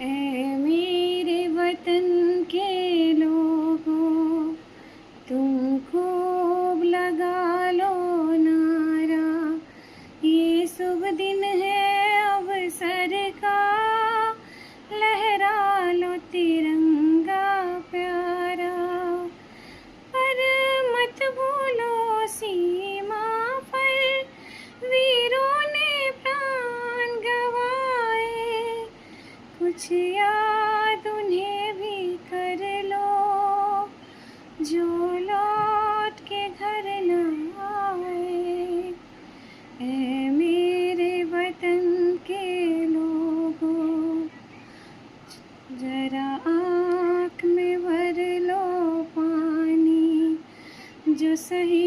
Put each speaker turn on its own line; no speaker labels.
ऐ मेरे वतन के लोगों, तुम खूब लगा लो नारा। ये शुभ दिन है अवसर का, लहरा लो तिरंगा प्यारा। पर मत भूलो सीमा पर वीरों ने प्राण गवाए। कुछ याद उन्हें भी कर लो, जो लौट के घर न आए। ऐ मेरे वतन के लोगों, जरा आँख में भर लो पानी। जो सही